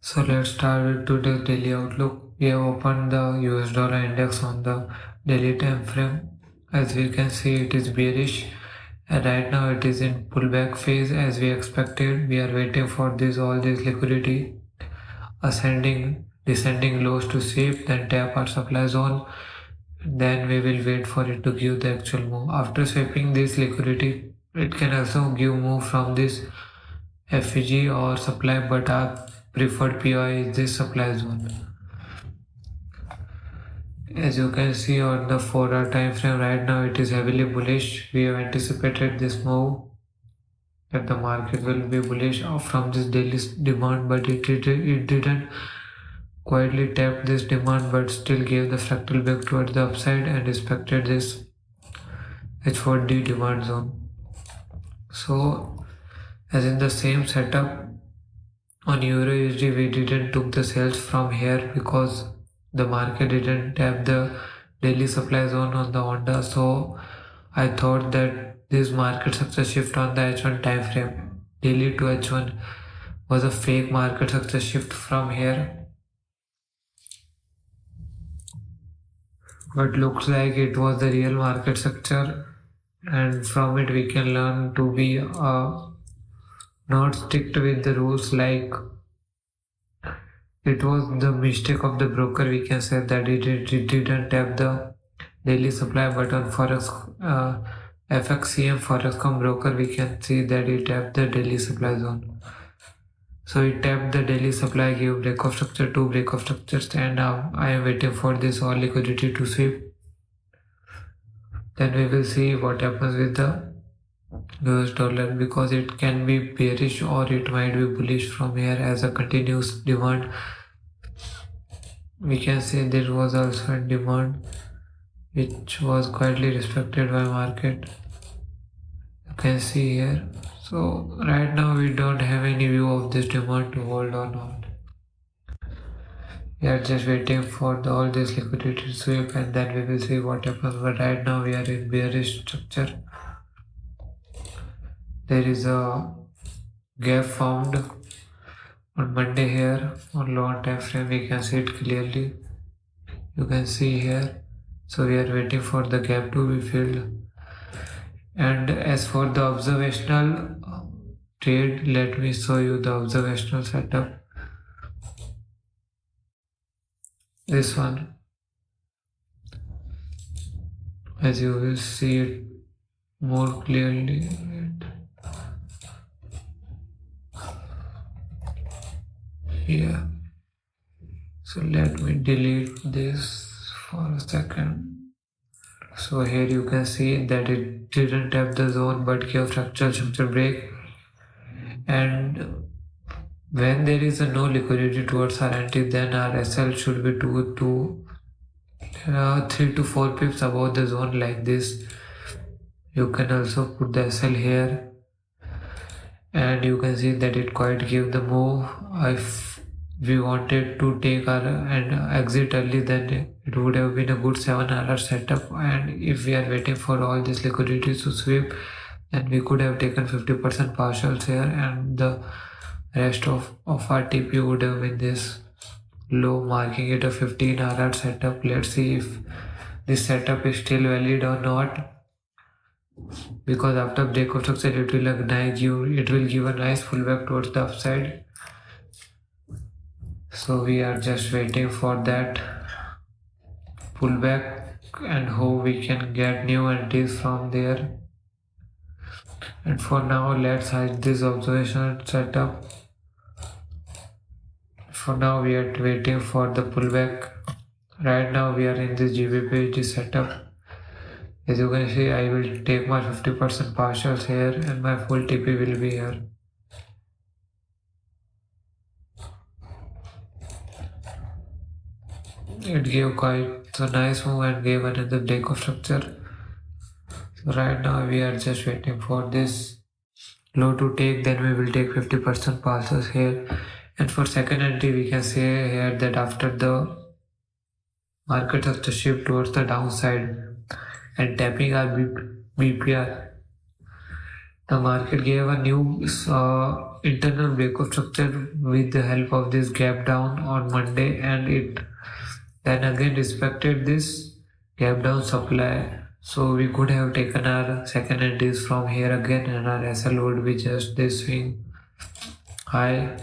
So let's start with today's daily outlook. We have opened the US dollar index on the daily time frame. As we can see, it is bearish, and right now it is in pullback phase as we expected. We are waiting for all this liquidity ascending, descending lows to sweep, then tap our supply zone. Then we will wait for it to give the actual move. After sweeping this liquidity, it can also give move from this FEG or supply, but our preferred POI is this supply zone. As you can see on the 4-hour time frame, right now it is heavily bullish. We have anticipated this move that the market will be bullish from this daily demand, but it didn't quietly tap this demand, but still gave the fractal back towards the upside and respected this H4D demand zone. So, as in the same setup on Euro USD, we didn't took the sales from here because the market didn't tap the daily supply zone on the Honda. So I thought that this market success shift on the H1 time frame, daily to H1, was a fake market success shift from here. But looks like it was the real market structure, and from it we can learn to be not stick with the rules. Like it was the mistake of the broker. We can say that it didn't tap the daily supply, but on Forex FXCM Forex.com broker we can see that it tapped the daily supply zone. So it tapped the daily supply, give break of structure, two break of structures, and I am waiting for this all liquidity to sweep. Then we will see what happens with the US dollar, because it can be bearish or it might be bullish from here as a continuous demand. We can say there was also a demand which was quietly respected by market. You can see here. So right now we don't have any view of this demand to hold or not. We are just waiting for all this liquidity to sweep, and then we will see what happens. But right now we are in bearish structure. There is a gap formed on Monday here on long time frame. We can see it clearly. You can see here. So we are waiting for the gap to be filled. And as for the observational trade, let me show you the observational setup. This one, as you will see it more clearly. Here. So let me delete this for a second. So here you can see that it didn't tap the zone but gave fractal structure break. And when there is a no liquidity towards our anti, then our SL should be 3 to 4 pips above the zone like this. You can also put the SL here, and you can see that it quite gave the move. If we wanted to take our and exit early, then it would have been a good 7-hour setup. And if we are waiting for all this liquidity to sweep, then we could have taken 50% partials here, and the rest of our TP would have been this low, marking it a 15-hour setup. Let's see if this setup is still valid or not, because after break of structure it will give a nice pullback towards the upside. So we are just waiting for that pullback and how we can get new entries from there. And for now, let's hide this observation setup. For now, we are waiting for the pullback. Right now, we are in this GBP setup. As you can see, I will take my 50% partials here, and my full TP will be here. It gave quite a nice move and gave another break of structure. So right now we are just waiting for this low to take, then we will take 50% pulses here. And for second entry, we can say here that after the market has to shift towards the downside and tapping our BPR, The market gave a new internal breakout structure with the help of this gap down on Monday, and it then again respected this gap down supply. So we could have taken our second entries from here again, and our SL would be just this swing high.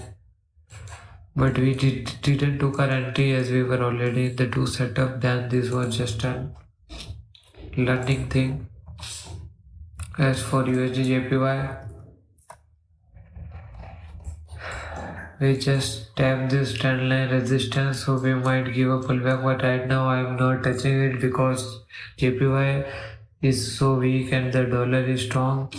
But we didn't took our entry as we were already in the 2 setup. Then this was just a learning thing. As for USD JPY, we just tap this trend line resistance, so we might give a pullback, but right now I am not touching it because JPY is so weak and the dollar is strong,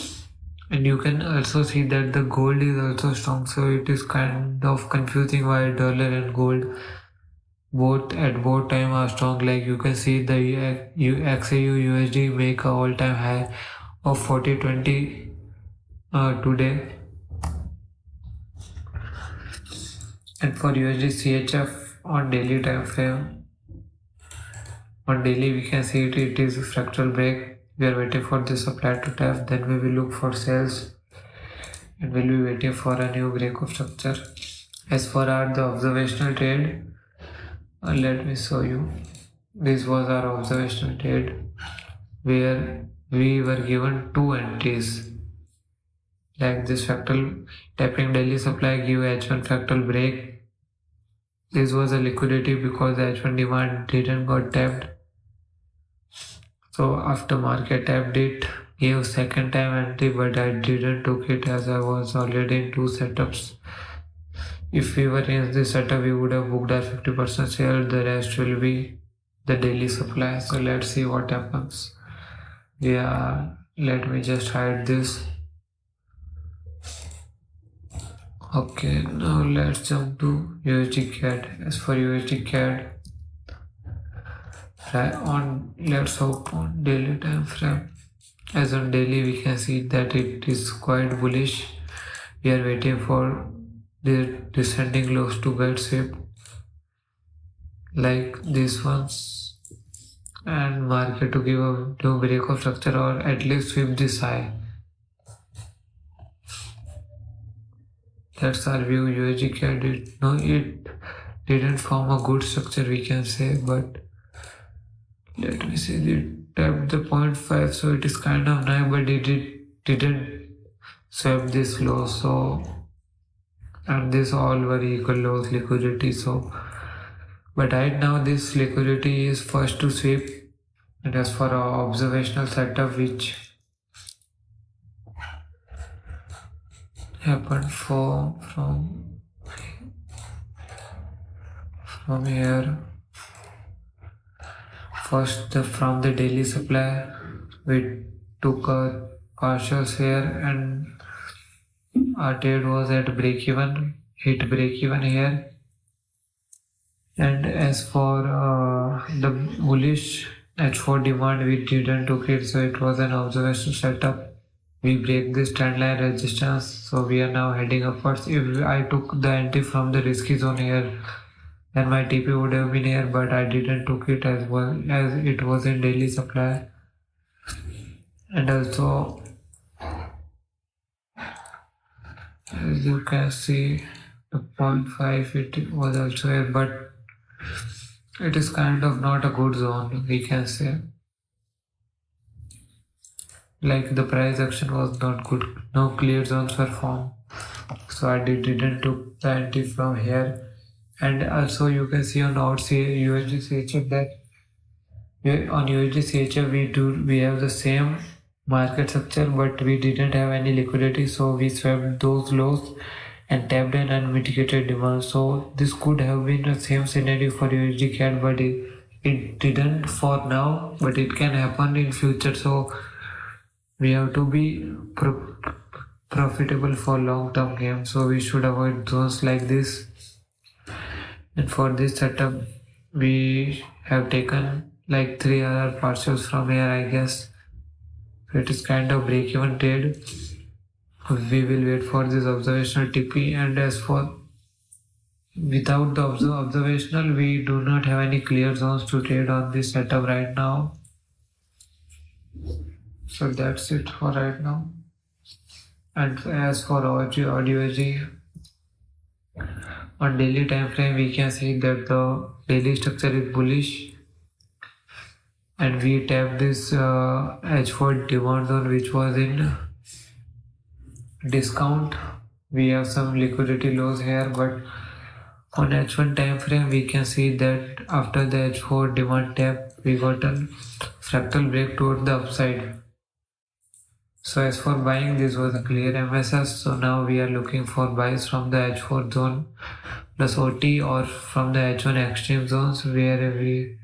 and you can also see that the gold is also strong, so it is kind of confusing why dollar and gold both time are strong. Like you can see the XAU USD make a all-time high of 40.20 today. And for USD CHF on daily time frame, on daily we can see it is a fractal break. We are waiting for the supply to tap, then we will look for sales and we'll be waiting for a new breakout structure. As for the observational trade, let me show you. This was our observational trade where we were given 2 entries. Like this fractal tapping daily supply give H1 fractal break. This was a liquidity because the H1 demand didn't got tapped. So after market tapped it, gave second time entry, but I didn't took it as I was already in 2 setups. If we were in this setup, we would have booked our 50% share. The rest will be the daily supply. So let's see what happens. Yeah, let me just hide this. Okay, now let's jump to USD CAD. As for USD CAD, let's hope on daily time frame. As on daily, we can see that it is quite bullish. We are waiting for the descending lows to get swept, like these ones, and market to give a new breakout structure or at least sweep this high. That's our view. USD CAD it didn't form a good structure, we can say, but let me see, it tapped the 0.5, so it is kind of nice, but it didn't sweep this low. So, and this all were equal lows liquidity. So, but right now this liquidity is first to sweep. And as for our observational setup, which happened from here, first from the daily supply, we took a partial share and our trade was at break even, hit break even here. And as for the bullish H4 demand, we didn't took it, so it was an observational setup. We break this trend line resistance, so we are now heading upwards. If I took the entry from the risky zone here, then my TP would have been here, but I didn't took it as well as it was in daily supply. And also, as you can see, the 0.5 it was also here, but it is kind of not a good zone, we can say. Like the price action was not good, no clear zones were formed, so I didn't took the entry from here. And also you can see on our USD CHF that on USD CHF we have the same market structure, but we didn't have any liquidity, so we swept those lows and tapped an unmitigated demand. So this could have been the same scenario for USD CAD, but it didn't for now, but it can happen in future. So we have to be profitable for long-term game, so we should avoid zones like this. And for this setup, we have taken like 3 other partials from here, I guess. So it is kind of break-even trade. We will wait for this observational TP. And as for without the observational, we do not have any clear zones to trade on this setup right now. So that's it for right now. And as for AUD, on daily time frame, we can see that the daily structure is bullish, and we tap this H4 demand zone, which was in discount. We have some liquidity lows here, but on H1 time frame, we can see that after the H4 demand tap, we got a fractal break toward the upside. So as for buying, this was a clear MSS. So now we are looking for buys from the H4 zone plus OT, or from the H1 extreme zones, where we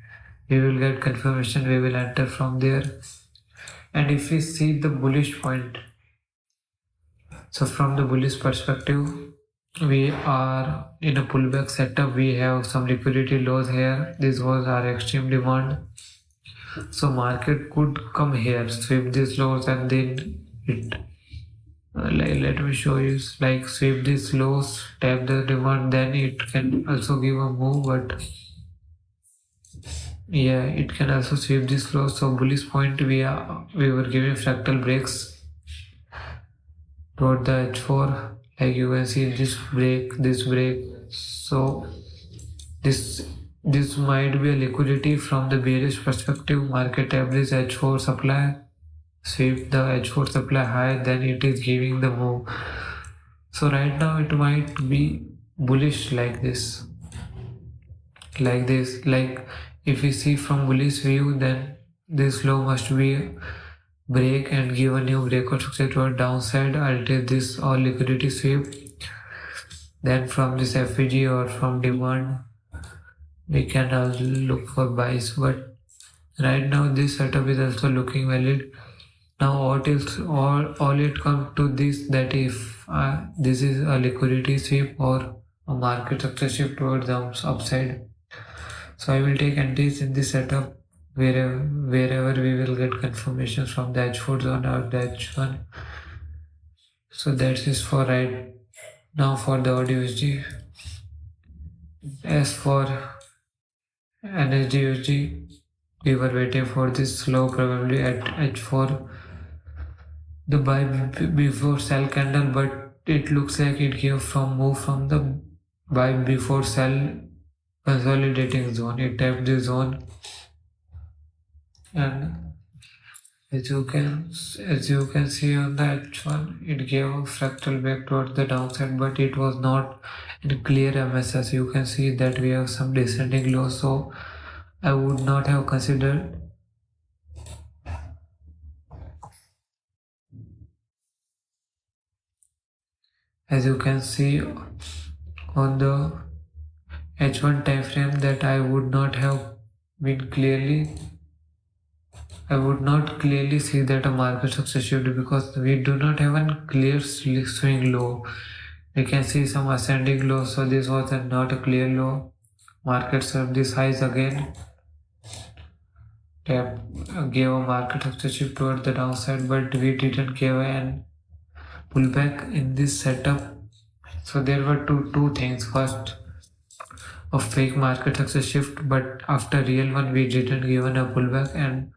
will get confirmation, we will enter from there. And if we see the bullish point, so from the bullish perspective, we are in a pullback setup. We have some liquidity lows here. This was our extreme demand. So market could come here, sweep these lows, and then it let me show you, like sweep these lows, tap the demand, then it can also give a move. But yeah, it can also sweep this low. So bullish point, we were giving fractal breaks toward the H4, like you can see this break. So this might be a liquidity from the bearish perspective. Market average H4 supply, sweep the H4 supply high, then it is giving the move. So right now it might be bullish like this. Like if we see from bullish view, then this low must be break and give a new breakout structure toward downside. I'll take this or liquidity sweep. Then from this FEG or from demand, we can also look for buys. But right now this setup is also looking valid. Now all it comes to this, that if this is a liquidity sweep or a market structure shift towards the upside. So I will take entries in this setup wherever we will get confirmations from the H4 zone or the H1. So that is for right now for the AUD. As for NSD, we were waiting for this low, probably at H4, the buy before sell candle, but it looks like it gave move from the buy before sell consolidating zone. It tapped the zone, and as you can see on the H1, it gave a fractal back towards the downside, but it was not in clear MSS. You can see that we have some descending lows, so I would not have considered. As you can see on the H1 time frame, that I would not clearly see that a market structure shift, because we do not have a clear swing low. We can see some ascending low, so this was not a clear low. Market served this highs again, gave a market structure shift toward the downside, but we didn't give an pullback in this setup. So there were two things. First, a fake market structure shift, but after real one we didn't given a pullback. And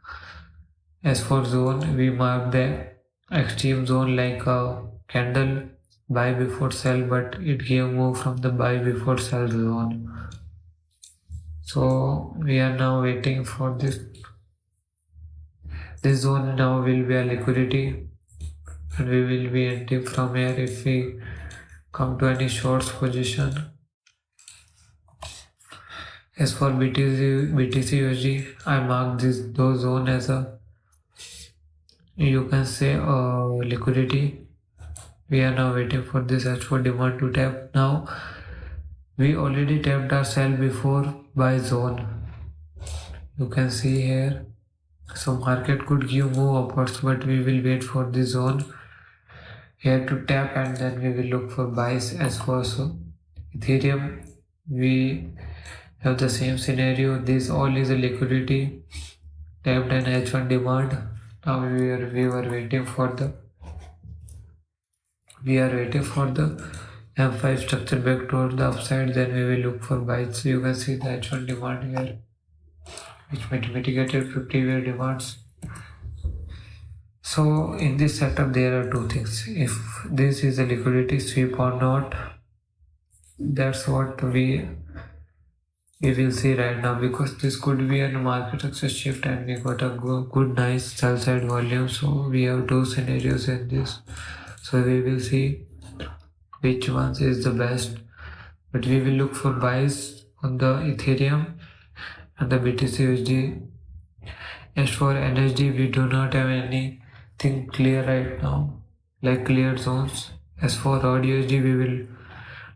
as for zone, we marked the extreme zone like a candle buy before sell, but it gave move from the buy before sell zone. So we are now waiting for this zone. Now will be a liquidity, and we will be ending from here if we come to any shorts position. As for BTC USD, I marked those zone as a, you can say, liquidity. We are now waiting for this H4 demand to tap. Now we already tapped our sell before buy zone. You can see here. So market could give move upwards, but we will wait for this zone here to tap, and then we will look for buys. As for Ethereum, we have the same scenario. This all is a liquidity, tapped an H1 demand. Now we are waiting for the M5 structure back toward the upside, then we will look for buys. So you can see the H1 demand here, which mitigated 50-year demands. So in this setup there are two things. If this is a liquidity sweep or not, that's what we will see right now, because this could be a market access shift and we got a good nice sell side volume. So we have two scenarios in this, so we will see which one is the best, but we will look for buys on the Ethereum and the BTC USD. As for energy, we do not have anything clear right now, like clear zones. As for AUD USD, we will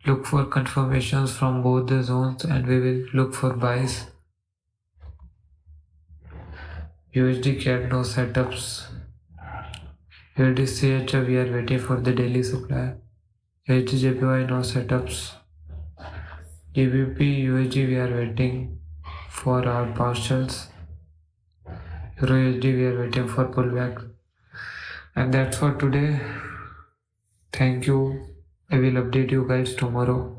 look for confirmations from both the zones and we will look for buys. USD CAD no setups. USD CHF we are waiting for the daily supply. USD JPY no setups. GBP USD we are waiting for our partials. Euro USD we are waiting for pullback. And that's for today. Thank you. I will update you guys tomorrow.